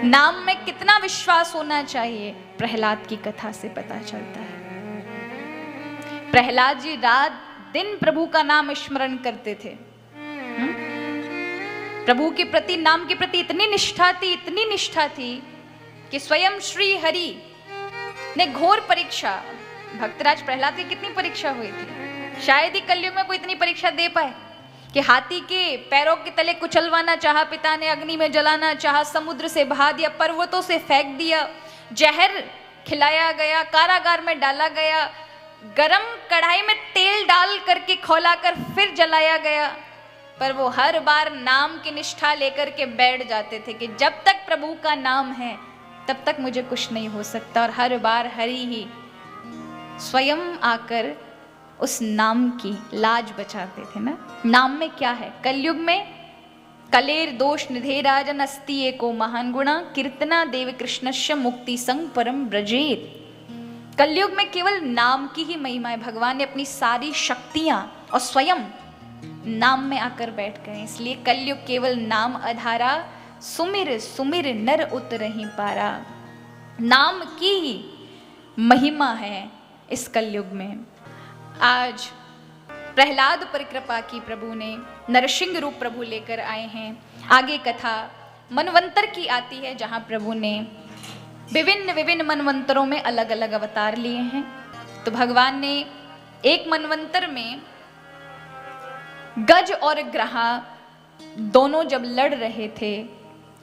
नाम में कितना विश्वास होना चाहिए, प्रहलाद की कथा से पता चलता है। प्रहलाद जी रात दिन प्रभु का नाम स्मरण करते थे। प्रभु के प्रति, नाम के प्रति इतनी निष्ठा थी कि स्वयं श्री हरि ने घोर परीक्षा, भक्तराज प्रहलाद की कितनी परीक्षा हुई थी, शायद ही कलयुग में कोई इतनी परीक्षा दे पाए कि हाथी के पैरों के तले कुचलवाना चाहा पिता ने, अग्नि में जलाना चाहा, समुद्र से बहा दिया, पर्वतों से फेंक दिया, जहर खिलाया गया, कारागार में डाला गया, गरम कढ़ाई में तेल डाल करके खौलाकर फिर जलाया गया। पर वो हर बार नाम की निष्ठा लेकर के बैठ जाते थे कि जब तक प्रभु का नाम है तब तक मुझे कुछ नहीं हो सकता। और हर बार हरि ही स्वयं आकर उस नाम की लाज बचाते थे ना। नाम में क्या है, कलयुग में कलेर दोष निधे राजन अस्ति एको महान गुणा कीर्तना देव कृष्णस्य मुक्ति संग परम ब्रजेत। कलयुग में केवल नाम की ही महिमा है। भगवान ने अपनी सारी शक्तियां और स्वयं नाम में आकर बैठ गए, इसलिए कलयुग केवल नाम आधारा, सुमिर सुमिर नर उतरहि पारा। नाम की ही महिमा है इस कलयुग में। आज प्रहलाद पर कृपा की प्रभु ने, नरसिंह रूप प्रभु लेकर आए हैं। आगे कथा मनवंतर की आती है, जहां प्रभु ने विभिन्न विभिन्न मनवंतरों में अलग अलग अवतार लिए हैं। तो भगवान ने एक मनवंतर में गज और ग्रहा दोनों जब लड़ रहे थे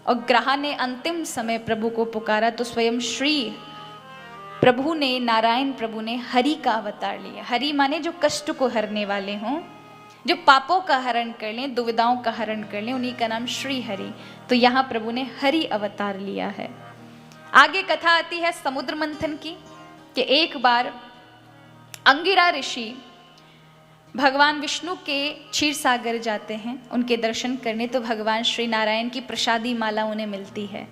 और ग्रहा ने अंतिम समय प्रभु को पुकारा, तो स्वयं श्री प्रभु ने, नारायण प्रभु ने हरि का अवतार लिया। हरि माने जो कष्ट को हरने वाले हों, जो पापों का हरण कर लें, दुविधाओं का हरण कर लें, उन्हीं का नाम श्री हरि। तो यहाँ प्रभु ने हरि अवतार लिया है। आगे कथा आती है समुद्र मंथन की, कि एक बार अंगिरा ऋषि भगवान विष्णु के क्षीर सागर जाते हैं उनके दर्शन करने। तो भगवान श्री नारायण की प्रसादी माला उन्हें मिलती है,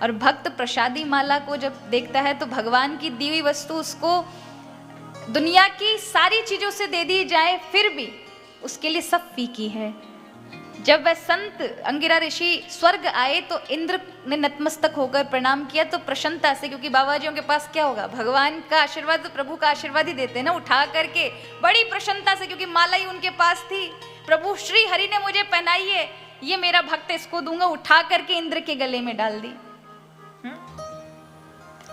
और भक्त प्रसादी माला को जब देखता है तो भगवान की दी हुई वस्तु उसको दुनिया की सारी चीजों से दे दी जाए फिर भी उसके लिए सब फीकी है। जब वह संत अंगिरा ऋषि स्वर्ग आए तो इंद्र ने नतमस्तक होकर प्रणाम किया, तो प्रसन्नता से, क्योंकि बाबा जियों के पास क्या होगा, भगवान का आशीर्वाद, तो प्रभु का आशीर्वाद ही देते हैं ना, उठा करके बड़ी प्रसन्नता से, क्योंकि माला ही उनके पास थी। प्रभु श्री हरि ने मुझे पहनाई है, ये मेरा भक्त, इसको दूंगा, उठा करके इंद्र के गले में डाल दी।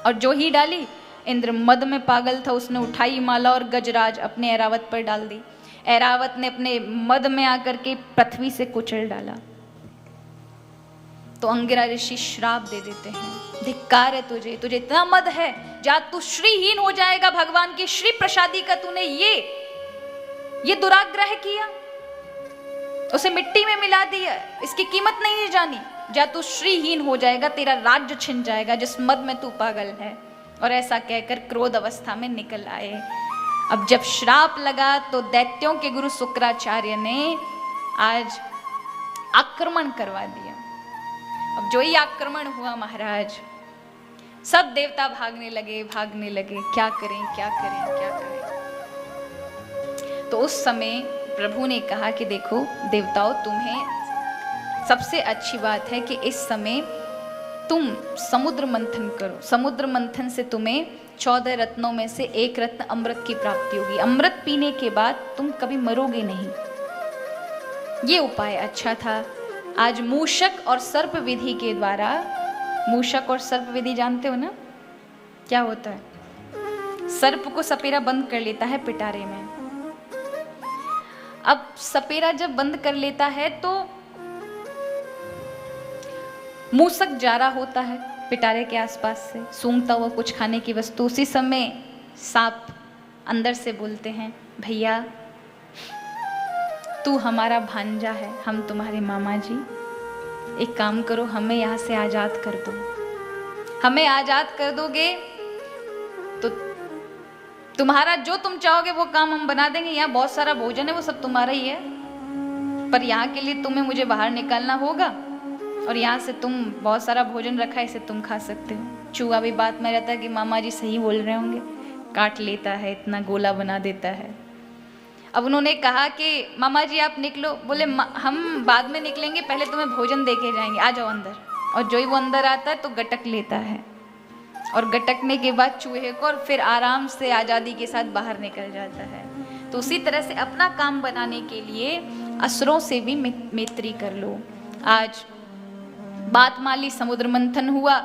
और जो ही डाली, इंद्र मद में पागल था, उसने उठाई माला और गजराज अपने ऐरावत पर डाल दी। ऐरावत ने अपने मद में आकर के पृथ्वी से कुचल डाला। तो अंगिरा ऋषि श्राप दे देते हैं, धिक्कार है तुझे, तुझे इतना मद है, जा तू श्रीहीन हो जाएगा। भगवान की श्री प्रसादी का तूने ये दुराग्रह किया, उसे मिट्टी में मिला दिया, इसकी कीमत नहीं जानी, जा तू श्रीहीन हो जाएगा, तेरा राज्य छिन जाएगा जिस मद में तू पागल है। और ऐसा कहकर क्रोध अवस्था में निकल आए। अब जब श्राप लगा तो दैत्यों के गुरु शुक्राचार्य ने आज आक्रमण करवा दिया। अब जो ही आक्रमण हुआ महाराज, सब देवता भागने लगे। क्या करें। तो उस समय प्रभु ने कहा कि देखो देवताओं, तुम्हें सबसे अच्छी बात है कि इस समय तुम समुद्र मंथन करो। समुद्र मंथन से तुम्हें 14 रत्नों में से एक रत्न अमृत की प्राप्ति होगी। अमृत पीने के बाद तुम कभी मरोगे नहीं। ये उपाय अच्छा था। आज मूषक और सर्प विधि के द्वारा, मूषक और सर्प विधि जानते हो ना, क्या होता है? सर्प को सपेरा बंद कर लेता है पिटारे में। अब सपेरा जब बंद कर लेता है तो मूषक जा रहा होता है पिटारे के आसपास से, सूंघता हुआ कुछ खाने की वस्तु। उसी समय सांप अंदर से बोलते हैं, भैया तू हमारा भांजा है, हम तुम्हारे मामा जी, एक काम करो, हमें यहाँ से आजाद कर दो। हमें आजाद कर दोगे तो तुम्हारा जो तुम चाहोगे वो काम हम बना देंगे। यहाँ बहुत सारा भोजन है, वो सब तुम्हारा ही है, पर यहाँ के लिए तुम्हें मुझे बाहर निकालना होगा, और यहाँ से तुम बहुत सारा भोजन रखा है, इसे तुम खा सकते हो। चूहा भी बात में रहता है कि मामा जी सही बोल रहे होंगे, काट लेता है, इतना गोला बना देता है। अब उन्होंने कहा कि मामा जी आप निकलो। बोले हम बाद में निकलेंगे, पहले तुम्हें भोजन दे के जाएंगे, आ जाओ अंदर। और जो ही वो अंदर आता है तो गटक लेता है, और गटकने के बाद चूहे को, और फिर आराम से आज़ादी के साथ बाहर निकल जाता है। तो उसी तरह से अपना काम बनाने के लिए असुरों से भी मैत्री कर लो। आज बात मान ली, समुद्र मंथन हुआ,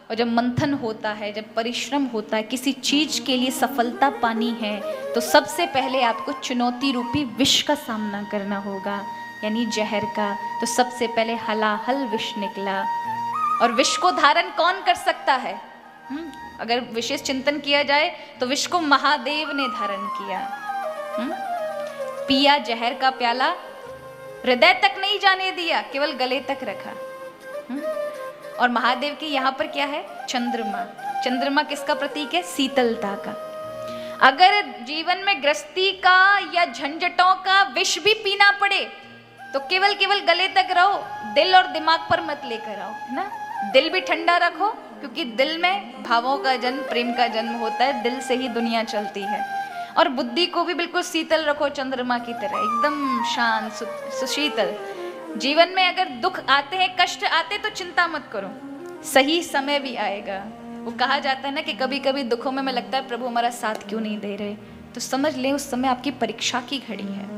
और जब मंथन होता है, जब परिश्रम होता है, किसी चीज के लिए सफलता पानी है, तो सबसे पहले आपको चुनौती रूपी विष का सामना करना होगा, यानी जहर का। तो सबसे पहले हलाहल विष निकला। और विष को धारण कौन कर सकता है? अगर विशेष चिंतन किया जाए तो विष को महादेव ने धारण किया। पिया जहर का प्याला, हृदय तक नहीं जाने दिया, केवल गले तक रखा। और महादेव की यहाँ पर क्या है? चंद्रमा। चंद्रमा किसका प्रतीक है? शीतलता का। अगर जीवन में गृहस्थी का या झंझटों का विष भी पीना पड़े तो केवल गले तक रहो, दिल और दिमाग पर मत लेकर आओ, है ना। दिल भी ठंडा रखो, क्योंकि दिल में भावों का जन्म, प्रेम का जन्म होता है, दिल से ही दुनिया चलती है। और बुद्धि को भी बिल्कुल शीतल रखो, चंद्रमा की तरह एकदम शांत सुशीतल। जीवन में अगर दुख आते हैं, कष्ट आते, तो चिंता मत करो, सही समय भी आएगा। वो कहा जाता है ना कि कभी कभी दुखों में लगता है प्रभु हमारा साथ क्यों नहीं दे रहे, तो समझ लें उस समय आपकी परीक्षा की घड़ी है।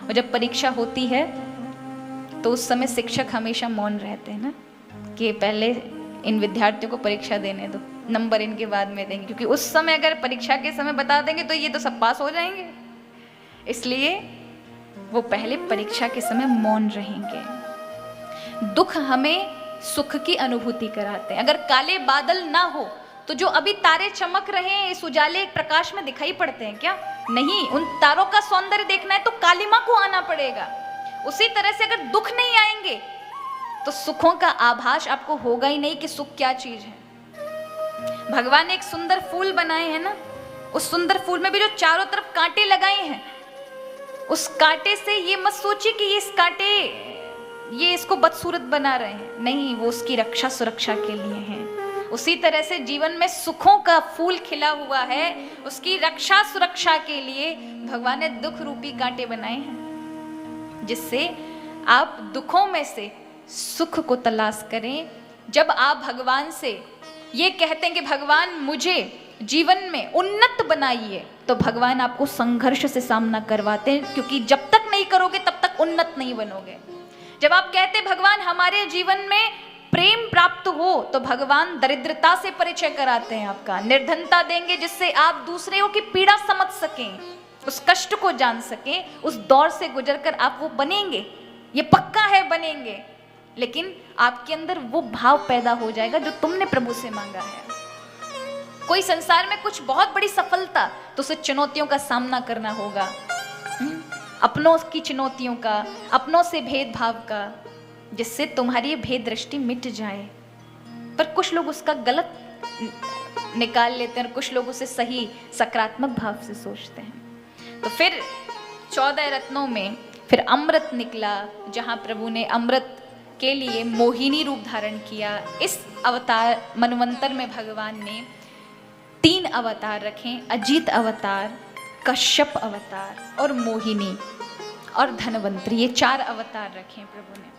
और जब परीक्षा होती है तो उस समय शिक्षक हमेशा मौन रहते हैं ना, कि पहले इन विद्यार्थियों को परीक्षा देने दो, नंबर इनके बाद में देंगे, क्योंकि उस समय अगर परीक्षा के समय बता देंगे तो ये तो सब पास हो जाएंगे। इसलिए वो पहले परीक्षा के समय मौन रहेंगे। दुख हमें सुख की अनुभूति कराते हैं। अगर काले बादल ना हो तो जो अभी तारे चमक रहे हैं इस उजाले प्रकाश में दिखाई पड़ते हैं क्या? नहीं। उन तारों का सौंदर्य देखना है तो कालिमा को आना पड़ेगा। उसी तरह से अगर दुख नहीं आएंगे तो सुखों का आभास आपको होगा ही नहीं कि सुख क्या चीज है। भगवान ने एक सुंदर फूल बनाए हैं ना, उस सुंदर फूल में भी जो चारों तरफ कांटे लगाए हैं, उस कांटे से ये मत सोचिए कि ये इस कांटे ये इसको बदसूरत बना रहे हैं, नहीं, वो उसकी रक्षा सुरक्षा के लिए हैं। उसी तरह से जीवन में सुखों का फूल खिला हुआ है, उसकी रक्षा सुरक्षा के लिए भगवान ने दुख रूपी कांटे बनाए हैं, जिससे आप दुखों में से सुख को तलाश करें। जब आप भगवान से ये कहते हैं कि भगवान मुझे जीवन में उन्नत बनाइए, तो भगवान आपको संघर्ष से सामना करवाते हैं, क्योंकि जब तक नहीं करोगे तब तक उन्नत नहीं बनोगे। जब आप कहते हैं भगवान हमारे जीवन में प्रेम प्राप्त हो, तो भगवान दरिद्रता से परिचय कराते हैं आपका, निर्धनता देंगे, जिससे आप दूसरों की पीड़ा समझ सकें, उस कष्ट को जान सकें, उस दौर से गुजरकर आप वो बनेंगे, ये पक्का है बनेंगे। लेकिन आपके अंदर वो भाव पैदा हो जाएगा जो तुमने प्रभु से मांगा है। कोई संसार में कुछ बहुत बड़ी सफलता, तो उसे चुनौतियों का सामना करना होगा, अपनों की चुनौतियों का, अपनों से भेदभाव का, जिससे तुम्हारी भेद दृष्टि मिट जाए। पर कुछ लोग उसका गलत निकाल लेते हैं और कुछ लोग उसे सही सकारात्मक भाव से सोचते हैं। तो फिर 14 रत्नों में फिर अमृत निकला, जहां प्रभु ने अमृत के लिए मोहिनी रूप धारण किया। इस अवतार मनवंतर में भगवान ने 3 अवतार रखे, अजीत अवतार, कश्यप अवतार और मोहिनी और धनवंतरी, ये 4 अवतार रखे प्रभु ने।